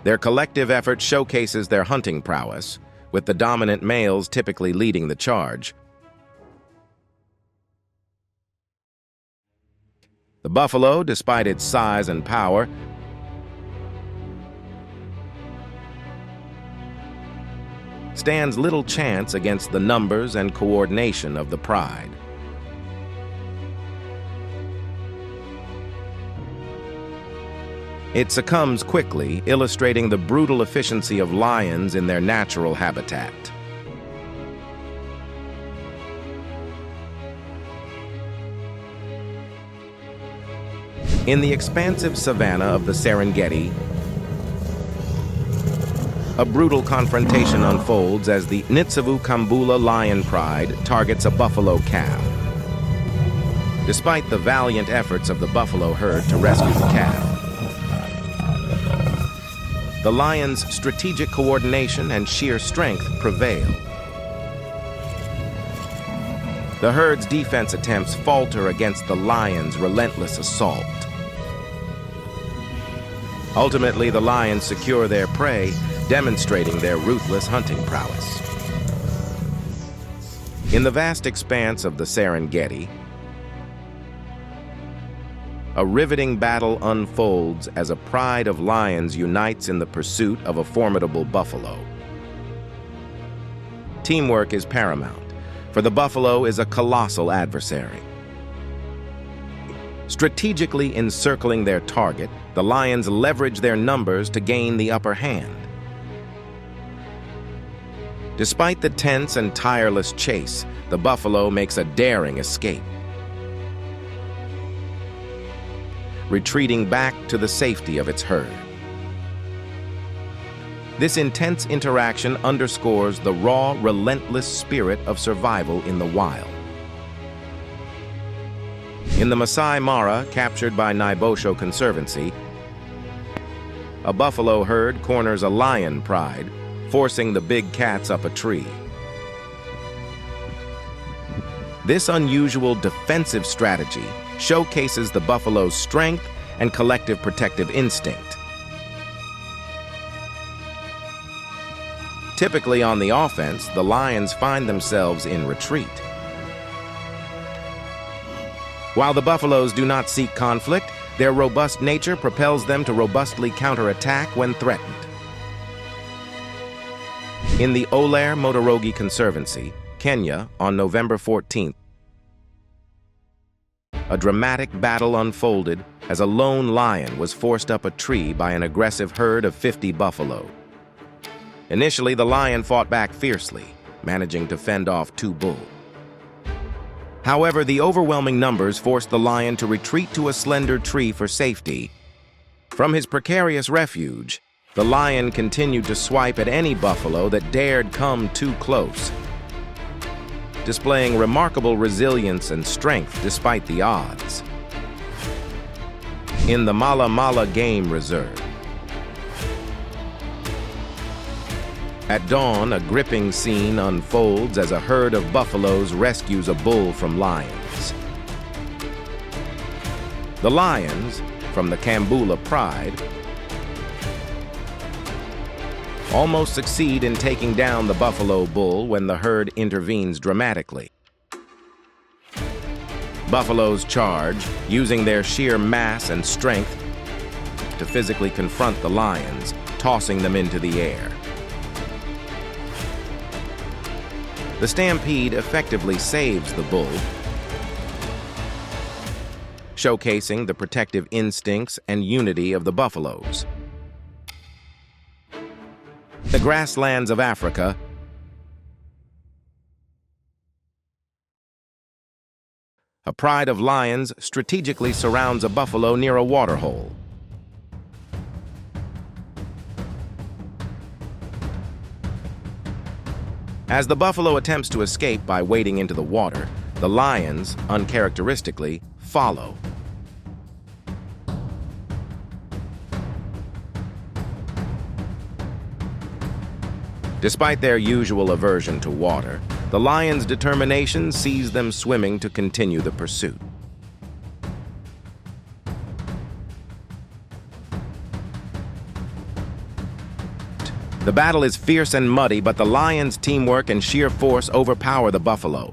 Their collective effort showcases their hunting prowess, with the dominant males typically leading the charge. The buffalo, despite its size and power, stands little chance against the numbers and coordination of the pride. It succumbs quickly, illustrating the brutal efficiency of lions in their natural habitat. In the expansive savanna of the Serengeti, a brutal confrontation unfolds as the Nitsavu-Kambula lion pride targets a buffalo calf. Despite the valiant efforts of the buffalo herd to rescue the calf, the lion's strategic coordination and sheer strength prevail. The herd's defense attempts falter against the lion's relentless assault. Ultimately, the lions secure their prey, demonstrating their ruthless hunting prowess. In the vast expanse of the Serengeti, a riveting battle unfolds as a pride of lions unites in the pursuit of a formidable buffalo. Teamwork is paramount, for the buffalo is a colossal adversary. Strategically encircling their target, the lions leverage their numbers to gain the upper hand. Despite the tense and tireless chase, the buffalo makes a daring escape, retreating back to the safety of its herd. This intense interaction underscores the raw, relentless spirit of survival in the wild. In the Masai Mara, captured by Naibosho Conservancy, a buffalo herd corners a lion pride, forcing the big cats up a tree. This unusual defensive strategy showcases the buffalo's strength and collective protective instinct. Typically on the offense, the lions find themselves in retreat. While the buffaloes do not seek conflict, their robust nature propels them to robustly counterattack when threatened. In the Olair Motorogi Conservancy, Kenya, on November 14th, a dramatic battle unfolded as a lone lion was forced up a tree by an aggressive herd of 50 buffalo. Initially, the lion fought back fiercely, managing to fend off 2 bulls. However, the overwhelming numbers forced the lion to retreat to a slender tree for safety. From his precarious refuge, the lion continued to swipe at any buffalo that dared come too close, displaying remarkable resilience and strength despite the odds. In the Mala Mala Game Reserve, at dawn, a gripping scene unfolds as a herd of buffaloes rescues a bull from lions. The lions, from the Kambula Pride, almost succeed in taking down the buffalo bull when the herd intervenes dramatically. Buffaloes charge, using their sheer mass and strength to physically confront the lions, tossing them into the air. The stampede effectively saves the bull, showcasing the protective instincts and unity of the buffaloes. The grasslands of Africa, a pride of lions strategically surrounds a buffalo near a waterhole. As the buffalo attempts to escape by wading into the water, the lions, uncharacteristically, follow. Despite their usual aversion to water, the lion's determination sees them swimming to continue the pursuit. The battle is fierce and muddy, but the lion's teamwork and sheer force overpower the buffalo.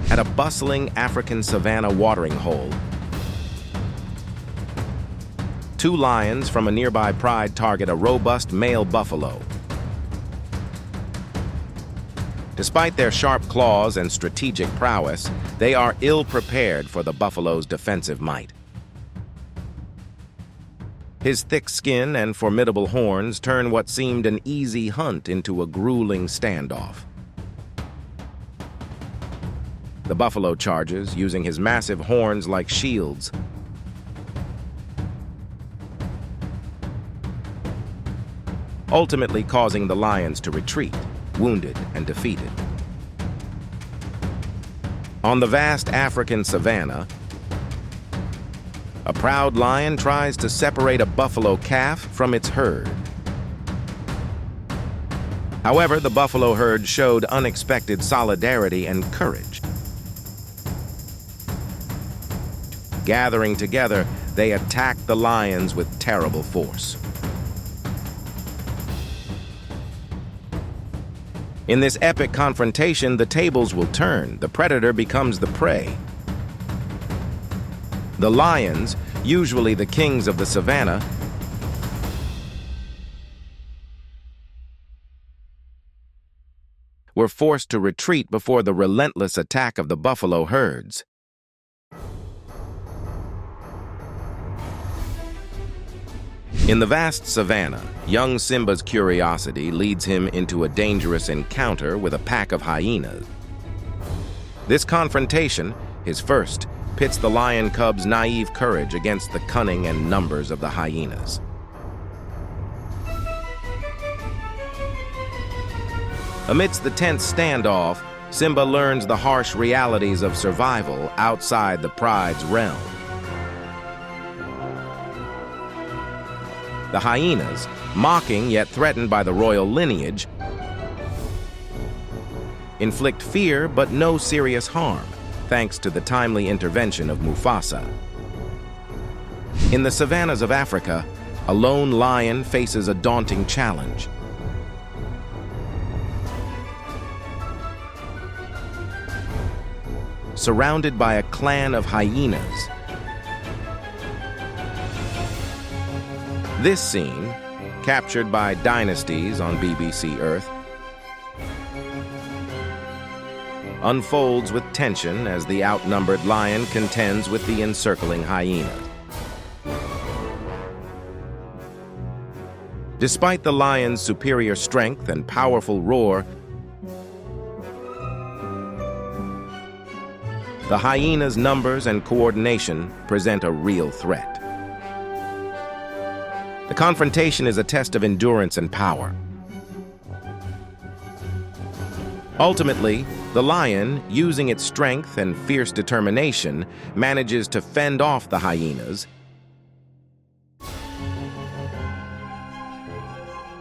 At a bustling African savanna watering hole, 2 lions from a nearby pride target a robust male buffalo. Despite their sharp claws and strategic prowess, they are ill-prepared for the buffalo's defensive might. His thick skin and formidable horns turn what seemed an easy hunt into a grueling standoff. The buffalo charges, using his massive horns like shields. Ultimately causing the lions to retreat, wounded and defeated. On the vast African savanna, a proud lion tries to separate a buffalo calf from its herd. However, the buffalo herd showed unexpected solidarity and courage. Gathering together, they attacked the lions with terrible force. In this epic confrontation, the tables will turn. The predator becomes the prey. The lions, usually the kings of the savanna, were forced to retreat before the relentless attack of the buffalo herds. In the vast savanna, young Simba's curiosity leads him into a dangerous encounter with a pack of hyenas. This confrontation, his first, pits the lion cub's naive courage against the cunning and numbers of the hyenas. Amidst the tense standoff, Simba learns the harsh realities of survival outside the pride's realm. The hyenas, mocking yet threatened by the royal lineage, inflict fear but no serious harm, thanks to the timely intervention of Mufasa. In the savannas of Africa, a lone lion faces a daunting challenge. surrounded by a clan of hyenas. This scene, captured by Dynasties on BBC Earth, unfolds with tension as the outnumbered lion contends with the encircling hyena. Despite the lion's superior strength and powerful roar, the hyena's numbers and coordination present a real threat. The confrontation is a test of endurance and power. Ultimately, the lion, using its strength and fierce determination, manages to fend off the hyenas,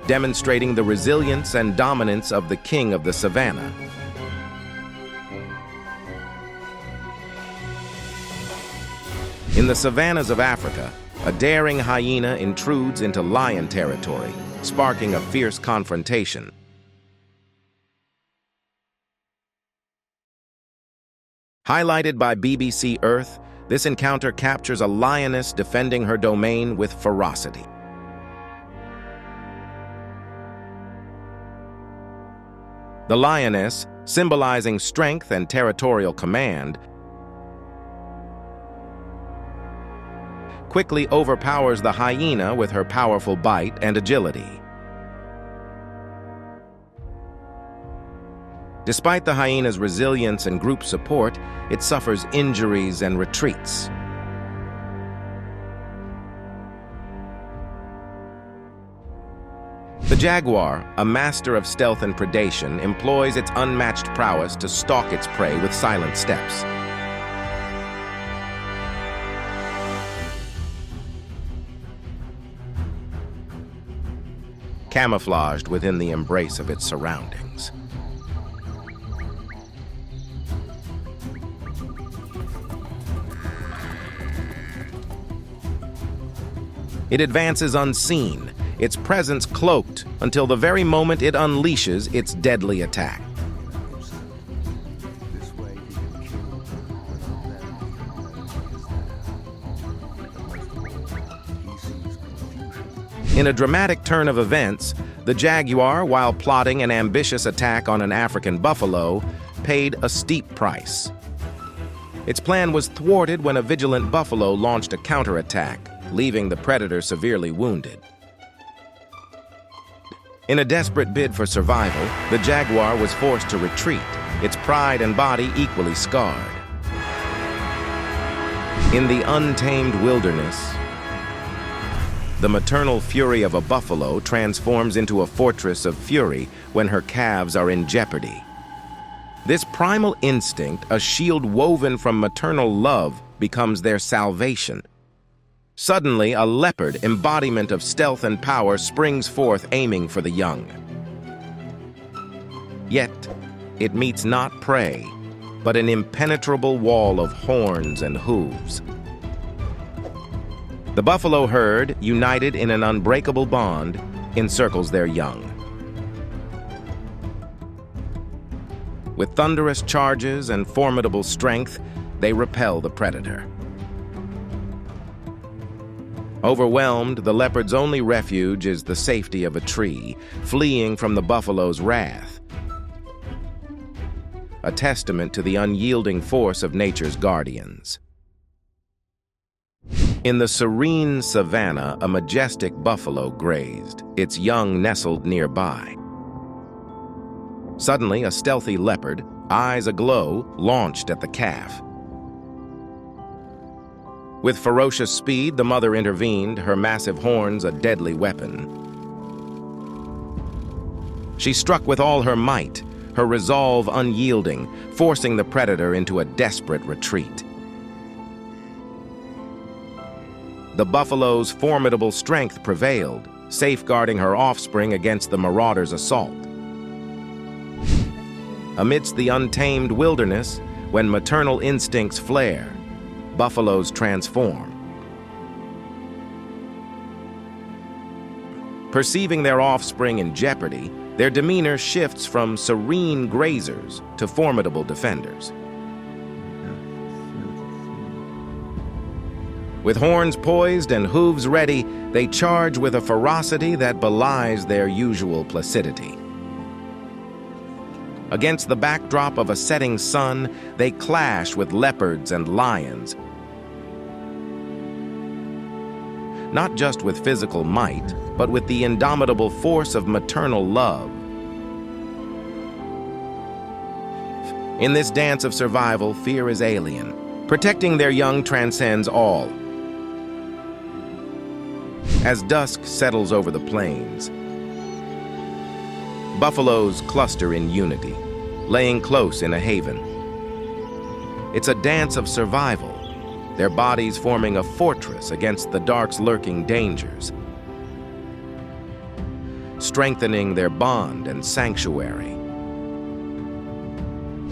demonstrating the resilience and dominance of the king of the savanna. In the savannas of Africa, a daring hyena intrudes into lion territory, sparking a fierce confrontation. Highlighted by BBC Earth, this encounter captures a lioness defending her domain with ferocity. The lioness, symbolizing strength and territorial command, quickly overpowers the hyena with her powerful bite and agility. Despite the hyena's resilience and group support, it suffers injuries and retreats. The jaguar, a master of stealth and predation, employs its unmatched prowess to stalk its prey with silent steps. Camouflaged within the embrace of its surroundings. It advances unseen, its presence cloaked until the very moment it unleashes its deadly attack. In a dramatic turn of events, the jaguar, while plotting an ambitious attack on an African buffalo, paid a steep price. Its plan was thwarted when a vigilant buffalo launched a counterattack, leaving the predator severely wounded. In a desperate bid for survival, the jaguar was forced to retreat, its pride and body equally scarred. In the untamed wilderness, the maternal fury of a buffalo transforms into a fortress of fury when her calves are in jeopardy. This primal instinct, a shield woven from maternal love, becomes their salvation. Suddenly, a leopard, embodiment of stealth and power, springs forth aiming for the young. Yet, it meets not prey, but an impenetrable wall of horns and hooves. The buffalo herd, united in an unbreakable bond, encircles their young. With thunderous charges and formidable strength, they repel the predator. Overwhelmed, the leopard's only refuge is the safety of a tree, fleeing from the buffalo's wrath. A testament to the unyielding force of nature's guardians. In the serene savanna, a majestic buffalo grazed, its young nestled nearby. Suddenly, a stealthy leopard, eyes aglow, launched at the calf. With ferocious speed, the mother intervened, her massive horns a deadly weapon. She struck with all her might, her resolve unyielding, forcing the predator into a desperate retreat. The buffalo's formidable strength prevailed, safeguarding her offspring against the marauder's assault. Amidst the untamed wilderness, when maternal instincts flare, buffaloes transform. Perceiving their offspring in jeopardy, their demeanor shifts from serene grazers to formidable defenders. With horns poised and hooves ready, they charge with a ferocity that belies their usual placidity. Against the backdrop of a setting sun, they clash with leopards and lions. Not just with physical might, but with the indomitable force of maternal love. In this dance of survival, fear is alien. Protecting their young transcends all. As dusk settles over the plains, buffaloes cluster in unity, laying close in a haven. It's a dance of survival, their bodies forming a fortress against the dark's lurking dangers, strengthening their bond and sanctuary.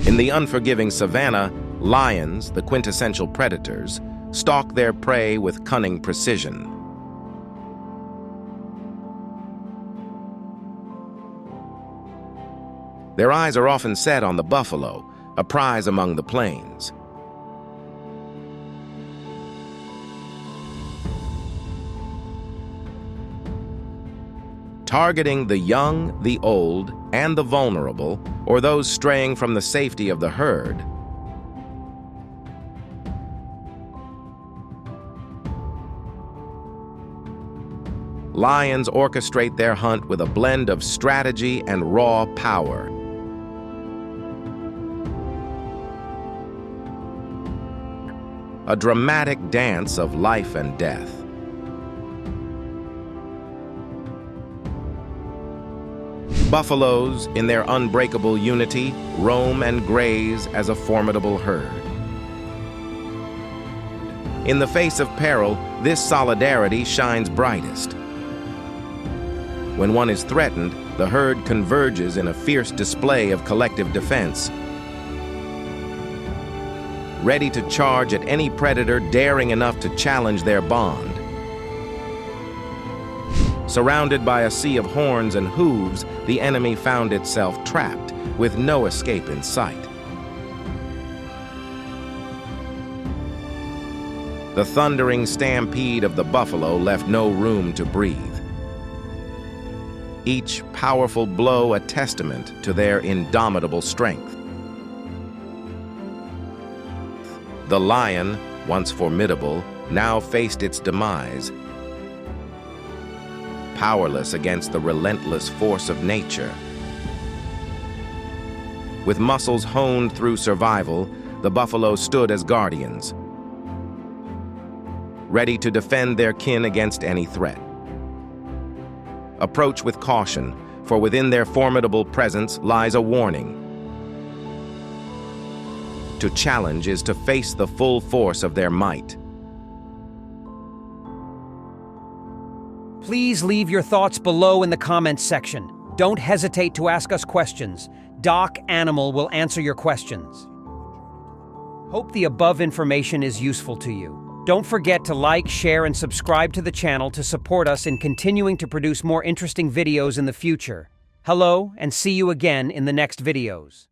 In the unforgiving savanna, lions, the quintessential predators, stalk their prey with cunning precision. Their eyes are often set on the buffalo, a prize among the plains. Targeting the young, the old, and the vulnerable, or those straying from the safety of the herd. Lions orchestrate their hunt with a blend of strategy and raw power. A dramatic dance of life and death. Buffaloes, in their unbreakable unity, roam and graze as a formidable herd. In the face of peril, this solidarity shines brightest. When one is threatened, the herd converges in a fierce display of collective defense, ready to charge at any predator daring enough to challenge their bond. Surrounded by a sea of horns and hooves, the enemy found itself trapped, with no escape in sight. The thundering stampede of the buffalo left no room to breathe. Each powerful blow a testament to their indomitable strength. The lion, once formidable, now faced its demise, powerless against the relentless force of nature. With muscles honed through survival, the buffalo stood as guardians, ready to defend their kin against any threat. Approach with caution, for within their formidable presence lies a warning. To challenge is to face the full force of their might.
Please leave your thoughts below in the comments section. Don't hesitate to ask us questions. Doc Animal will answer your questions. Hope the above information is useful to you. Don't forget to like, share, and subscribe to the channel to support us in continuing to produce more interesting videos in the future. Hello, and see you again in the next videos.